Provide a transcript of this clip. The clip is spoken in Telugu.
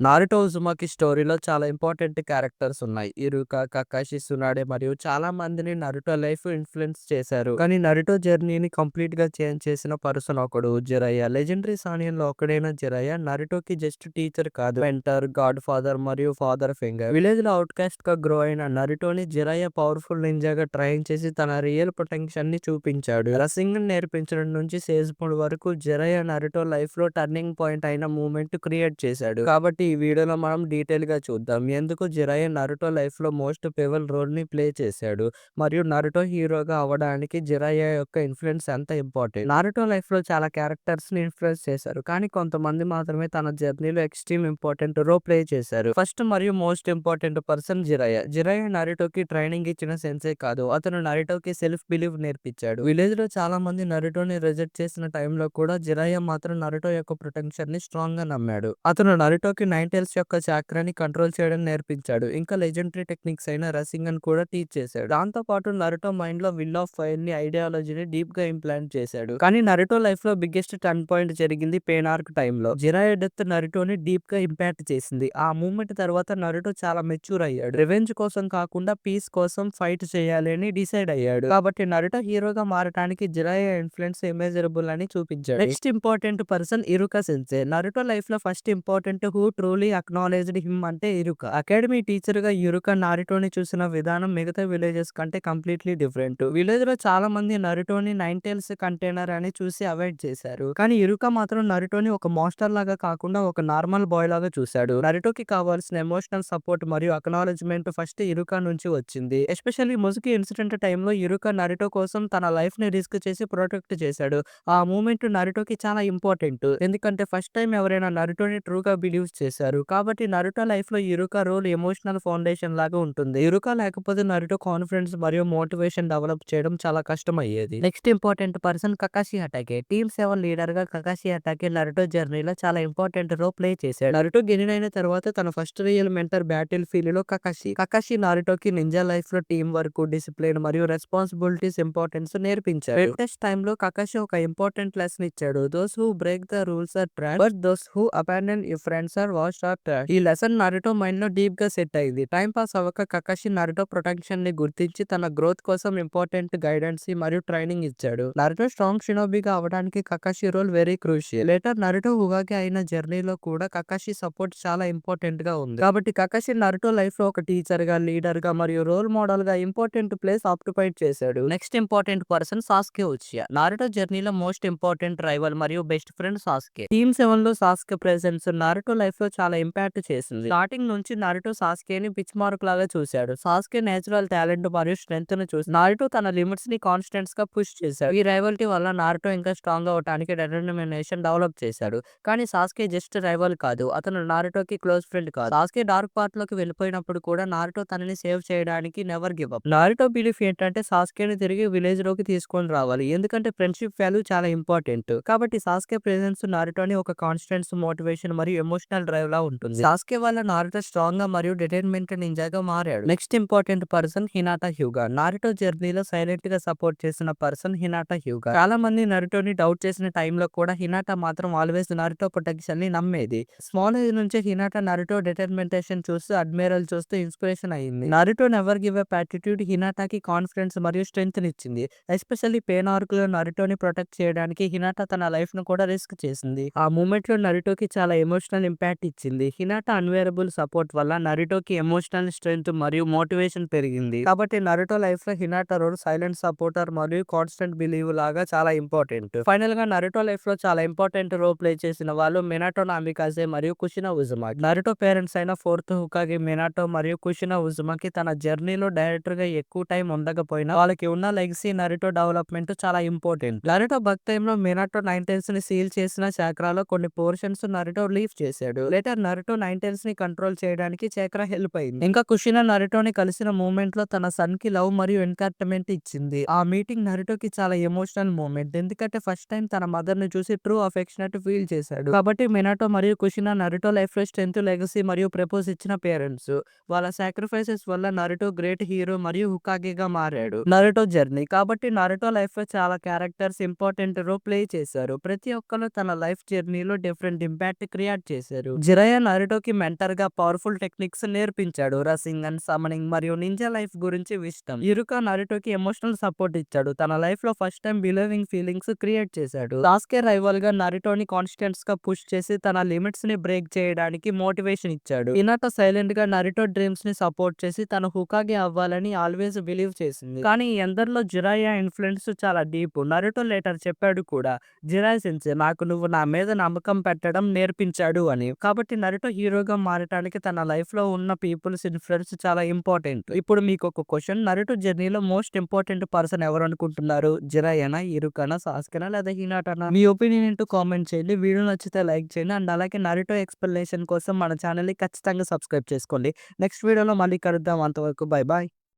'నారుటో ఉజుమాకి' స్టోరీలో చాలా ఇంపార్టెంట్ క్యారెక్టర్స్ ఉన్నాయి. ఇరుకా, కకాషి, సునాడే మరియు చాలా మందిని నరుటో లైఫ్ ఇన్‌ఫ్లుయెన్స్ చేశారు. కానీ నరుటో జర్నీని కంప్లీట్‌గా చేంజ్ చేసిన పర్సన్ ఒకడు జిరయ్య. లెజెండరీ సానియన్‌లో ఒకడైన జిరయ్య నరుటోకి జస్ట్ టీచర్ కాదు, మెంటర్, గాడ్ ఫాదర్ మరియు ఫాదర్ ఫిగర్. విలేజ్‌లో ఔట్‌కాస్ట్‌గా గ్రో అయిన నరుటోని జిరయ్య పవర్‌ఫుల్ నింజాగా ట్రైన్ చేసి తన రియల్ పొటెన్షియల్‌ని చూపించాడు. రసింగన్ నేర్పించడం నుంచి సేజ్ మోడ్ వరకు జిరయ్య నరుటో లైఫ్‌లో టర్నింగ్ పాయింట్ అయిన మూవ్‌మెంట్ క్రియేట్ చేశాడు. కాబట్టి ఈ వీడియోలో మనం డీటెయిల్‌గా చూద్దాం. ఎందుకు జిరయ్య నరుటో లైఫ్‌లో మోస్ట్ పివల్ రోల్‌ని ప్లే చేశాడు మరియు నరుటో హీరోగా అవ్వడానికి జిరయ్య యొక్క ఇన్‌ఫ్లుయెన్స్ ఎంత ఇంపార్టెంట్. నారుటో లైఫ్‌లో చాలా క్యారెక్టర్స్‌ని ఇన్‌ఫ్లుయెన్స్ చేశారు. కానీ కొంతమంది మాత్రమే తన జర్నీలో ఎక్స్‌ట్రీమ్ ఇంపార్టెంట్ రోల్ ప్లే చేశారు. ఫస్ట్ మరియు మోస్ట్ ఇంపార్టెంట్ పర్సన్ జిరయ్య. జిరయ్య నరుటోకి ట్రైనింగ్ ఇచ్చిన సెన్సే కాదు, అతను నరుటోకి సెల్ఫ్ బిలీవ్ నేర్పించాడు. విలేజ్‌లో చాలా మంది నరుటోని రిజెక్ట్ చేసిన టైంలో కూడా జిరయ్య మాత్రం నరుటో యొక్క ప్రొటెన్షన్‌ని స్ట్రాంగ్‌గా నమ్మాడు. అతను నరుటోకి నైన్ టైల్స్ యొక్క చాక్రాని కంట్రోల్ చేయడం నేర్పించాడు. ఇంకా లెజెండరీ టెక్నిక్స్ అయిన రసింగన్ కూడా టీచ్ చేశాడు. దాంతో పాటు నరుటో మైండ్ లో విల్ ఆఫ్ ఫైర్ ని ఐడియాలజీని డీప్ గా ఇంప్లాంట్ చేశాడు. కానీ నరుటో లైఫ్ లో బిగ్గెస్ట్ టర్న్ పాయింట్ జరిగింది పెయిన్ ఆర్క్ టైంలో. జిరాయో డెత్ నరుటోని డీప్ గా ఇంపాక్ట్ చేసింది. ఆ మూమెంట్ తర్వాత నరుటో చాలా మెచ్యూర్ అయ్యాడు. రివెంజ్ కోసం కాకుండా పీస్ కోసం ఫైట్ చేయాలి అని డిసైడ్ అయ్యాడు. కాబట్టి నరుటో హీరోగా మారడానికి జిరాయో ఇన్ఫ్లుయెన్స్ ఇమేజరబుల్ అని చూపించాడు. Next important person Iruka sensei. Naruto life లో first important who truly acknowledged him అంటే ఇరుకా. అకాడమీ టీచర్ గా ఇరుకా నారుటోని చూసిన విధానం మిగతా విలేజెస్ కంటే కంప్లీట్లీ డిఫరెంట్. విలేజ్ లో చాలా మంది నరుటోని నైన్ టైల్స్ కంటైనర్ అని చూసి అవాయిడ్ చేశారు. కానీ ఇరుకా మాత్రం నరుటోని ఒక మాస్టర్ లాగా కాకుండా ఒక నార్మల్ బాయ్ లాగా చూశాడు. నరుటోకి కావాల్సిన ఎమోషనల్ సపోర్ట్ మరియు అక్నాలెడ్జ్మెంట్ ఫస్ట్ ఇరుకా నుంచి వచ్చింది. ఎస్పెషల్లీ ముసుకి ఇన్సిడెంట్ టైంలో ఇరుకా నరుటో కోసం తన లైఫ్ ని రిస్క్ చేసి ప్రొటెక్ట్ చేశాడు. ఆ మూమెంట్ నరుటోకి చాలా ఇంపార్టెంట్. ఎందుకంటే ఫస్ట్ టైం ఎవరైనా నరుటోని ట్రూగా బిలీవ్ చేశారు. కాబట్టి నరుటో లైఫ్ లో ఇరుకా రోల్ ఎమోషనల్ ఫౌండేషన్ లాగా ఉంటుంది. ఇరుకా లేకపోతే నరుటో కాన్ఫిడెన్స్ మరియు మోటివేషన్ డెవలప్ చేయడం చాలా కష్టం అయ్యేది. Next important person Kakashi Hatake. Team 7 leader గా కకాషి హటాకే నరుటో జర్నీలో చాలా ఇంపార్టెంట్ రోల్ ప్లే చేశాడు. నరుటో గెయిన్ అయిన తర్వాత తన first real mentor battle field లో కకాషి నారుటోకి నింజా లైఫ్ లో టీమ్ వర్క్, డిసిప్లిన్ మరియు రెస్పాన్సిబిలిటీస్ ఇంపార్టెన్స్ నేర్పించాడు. టెస్ట్ టైమ్ లో కకాషి ఒక ఇంపార్టెంట్ లెసన్ ఇచ్చాడు. Those who break the rules are trash, but those who abandon your friends are waste are trash. ఈ లెసన్ నరుటో మైండ్ లో డీప్ గా సెట్ అయింది. టైం పాస్ అవ్వక కకాషి నరుటో ప్రొటెక్షన్ ని గుర్తించి తన గ్రోత్ కోసం ఇంపార్టెంట్ గైడెన్స్ మరియు ట్రైనింగ్ ఇచ్చాడు. నరుటో స్ట్రాంగ్ షినోబిగా అవడానికి Kakashi role very crucial. Later Naruto హుగాకి అయిన జర్నీలో కూడా కకాషి సపోర్ట్ చాలా ఇంపార్టెంట్ గా ఉంది. కాబట్టి కకాషి నరుటో లైఫ్ లో ఒక టీచర్ గా, లీడర్ గా మరియు రోల్ మోడల్ గా ఇంపార్టెంట్ ప్లేస్ ఆక్యుపైడ్ చేశాడు. Next important person Sasuke Uchiha. Naruto జర్నీలో మోస్ట్ ఇంపార్టెంట్ రైవల్ మరియు బెస్ట్ ఫ్రెండ్ సాస్కే. టీమ్ 7 లో సాస్కే ప్రెసెన్స్ నారుటో లైఫ్ లో చాలా ఇంపాక్ట్ చేసింది. స్టార్టింగ్ నుంచి నారుటో సాస్కేని పిచ్ మార్క్ లాగా చూశాడు. సాస్కే నేచురల్ టాలెంట్ మరియు స్ట్రెంగ్త్ ను చూసి నారుటో తన లిమిట్స్ ని కాన్స్టెంట్స్ గా పుష్ చేశాడు. ఈ రైవల్టీ వల్ల నారుటో ఇంకా స్ట్రాంగ్ అవడానికి డెటర్మినేషన్ డెవలప్ చేశాడు. కానీ సాస్కే జస్ట్ రైవల్ కాదు, అతను నారుటోకి క్లోజ్ ఫ్రెండ్ కాదు. సాస్కే డార్క్ పాత్ లోకి వెళ్ళిపోయినప్పుడు కూడా నారుటో తనని సేవ్ చేయడానికి never give up. Naruto belief ఏంటంటే సాస్కేని తిరిగి విలేజ్ లోకి తీసుకొని రావాలి, ఎందుకంటే ఫ్రెండ్షిప్ వాల్యూ చాలా ఇంపార్టెంట్. కాబట్టి సాస్కే ప్రెజెన్స్ నారుటోని ఒక కాన్స్టెంట్స్, మోటివేషన్ మరియు ఎమోషనల్ డ్రైవ్ లా ఉంటుంది. సాస్కే వల్ల నారుటో స్ట్రాంగ్ గా మరియు డిటర్మినెంట్ నింజాగా మారాడు. Next important person Hinata Hyuga. Naruto జర్నీలో సైలెంట్ గా సపోర్ట్ చేసిన పర్సన్ హినాటా హ్యూగా. చాలా మంది నరుటోని డౌట్ చేసిన టైంలో కూడా హినాటా మాత్రం ఆల్వేస్ నరుటో ప్రొటెక్షన్ ని నమ్మేది. స్మాల్ ఏజ్ నుంచే హినాటా నరుటో డిటర్మినేషన్ చూస్తూ, అడ్మైరల్ చూస్తూ ఇన్స్పిరేషన్ అయింది. Naruto never give up attitude హినాటాకి కాన్ఫిడెన్స్ మరియు స్ట్రెంగ్త్ నిచ్చింది. ఎస్పెషల్లీ పెయిన్ ఆర్క్ లో నరుటోని ప్రొటెక్ట్ చేయడానికి హినాటా తన లైఫ్ ను కూడా రిస్క్ చేసింది. ఆ మూమెంట్ లో నరుటోకి చాలా ఎమోషనల్ ఇంపాక్ట్ ఇచ్చింది. హినాటా అన్వేరబుల్ సపోర్ట్ వల్ల నరుటోకి ఎమోషనల్ స్ట్రెంగ్త్ మరియు మోటివేషన్ పెరిగింది. కాబట్టి నరుటో లైఫ్ లో హినాటా రోల్ సైలెంట్ సపోర్టర్ మరియు కాన్స్టెంట్ బిలీవ్ లాగా చాలా ఇంపార్టెంట్. ఫైనల్ గా నరుటో లైఫ్ లో చాలా ఇంపార్టెంట్ రోల్ ప్లే చేసిన వాళ్ళు మినాటో నామికాజే మరియు కుషినా ఉజుమాకి. నరుటో పేరెంట్స్ అయిన ఫోర్త్ హుకాగి మినాటో మరియు కుషినా ఉజుమాకి తన జర్నీలో డైరెక్టర్ గా ఎక్కువ టైం ఉండకపోయినా వాళ్ళకి ఉన్న లెగసీ నరుటో డెవలప్మెంట్ చాలా ఇంపార్టెంట్. నరుటో బర్త్ టైమ్ లో మినాటో నైన్ టైల్స్ ని సీల్ చేసిన చక్రాలో కొన్ని పోర్షన్స్ నరుటో లీవ్ చేశాడు. లేటర్ నరుటో నైన్ టైల్స్ ని కంట్రోల్ చేయడానికి చక్ర హెల్ప్ అయింది. ఇంకా కుషినా నరుటోని కలిసిన మూమెంట్ లో తన సన్ కి లవ్ మరియు ఎన్కరేజ్మెంట్ ఇచ్చింది. ఆ మీటింగ్ నరుటోకి చాలా ఎమోషనల్ మూమెంట్, ఎందుకంటే ఫస్ట్ టైం తన మదర్ ని చూసి ట్రూ అఫెక్షనేట్ ఫీల్ చేశాడు. కాబట్టి మినాటో మరియు కుషినా నరుటో లైఫ్ లో స్ట్రెంత్, లెగసీ మరియు ప్రపోజ్ ఇచ్చిన పేరెంట్స్. వాళ్ళ సాక్రిఫైసెస్ వల్ల నరుటో గ్రేట్ హీరో మరియు హుకాగిగా మారాడు. Naruto journey. కాబట్టి నరుటో లైఫ్ లో చాలా క్యారెక్టర్స్ ఇంపార్టెంట్ రోల్ ప్లే చేశారు. ప్రతి ఒక్కరు తన లైఫ్ జర్నీలో డిఫరెంట్ ఇంపాక్ట్ క్రియేట్ చేశారు. జిరయ నరుటోకి మెంటర్‌గా పవర్‌ఫుల్ టెక్నిక్స్ నేర్పించాడు. రసింగన్, సమనింగ్ మరియు నింజా లైఫ్ గురించి విస్డమ్. ఇరుకా నరుటోకి ఎమోషనల్ సపోర్ట్ ఇచ్చాడు. తన లైఫ్‌లో first time believing feelings create చేశాడు. సాస్కే రైవల్‌గా నరుటోని కాన్స్టెంట్స్‌గా పుష్ చేసి తన లిమిట్స్‌ని బ్రేక్ చేయడానికి మోటివేషన్ ఇచ్చాడు. హినాట సైలెంట్‌గా నరుటో డ్రీమ్స్‌ని సపోర్ట్ చేసి తను హోకాగే అవ్వాలని ఆల్వేస్ బిలీవ్ చేసింది. కానీ ఈ అందరిలో జిరాయ ఇన్‌ఫ్లుయెన్స్ చాలా డీప్. నరుటో లేటర్ చెప్పాడు కూడా, జిరాయ సెన్సే నాకు నువ్వు నా మీద నమ్మకం పెట్టడం నేర్పించాడు అని. కాబట్టి నరుటో హీరోగా మారటానికి తన లైఫ్‌లో ఉన్న పీపుల్స్ ఇన్‌ఫ్లుయెన్స్ చాలా ఇంపార్టెంట్. ఇప్పుడు మీకొక క్వెషన్, నరుటో జర్నీలో మోస్ట్ ఇంపార్టెంట్ పర్సన్ ఎవరు అనుకుంటున్నారు? జిరాయనా, ఇరుకానా, సాస్కేనా లేదా హినాటనా? మీ ఒపీనియన్ ఏంటో కామెంట్ చేయండి. వీడియో నచ్చితే లైక్ చేయండి. అండ్ అలాగే నరుటో ఎక్స్‌ప్లనేషన్ కోసం మన ఛానెల్‌ని ఖచ్చితంగా సబ్స్క్రైబ్ చేసుకోండి. నెక్స్ట్ వీడియోలో మళ్ళీ కలుద్దాం. అంతవరకు బై బై.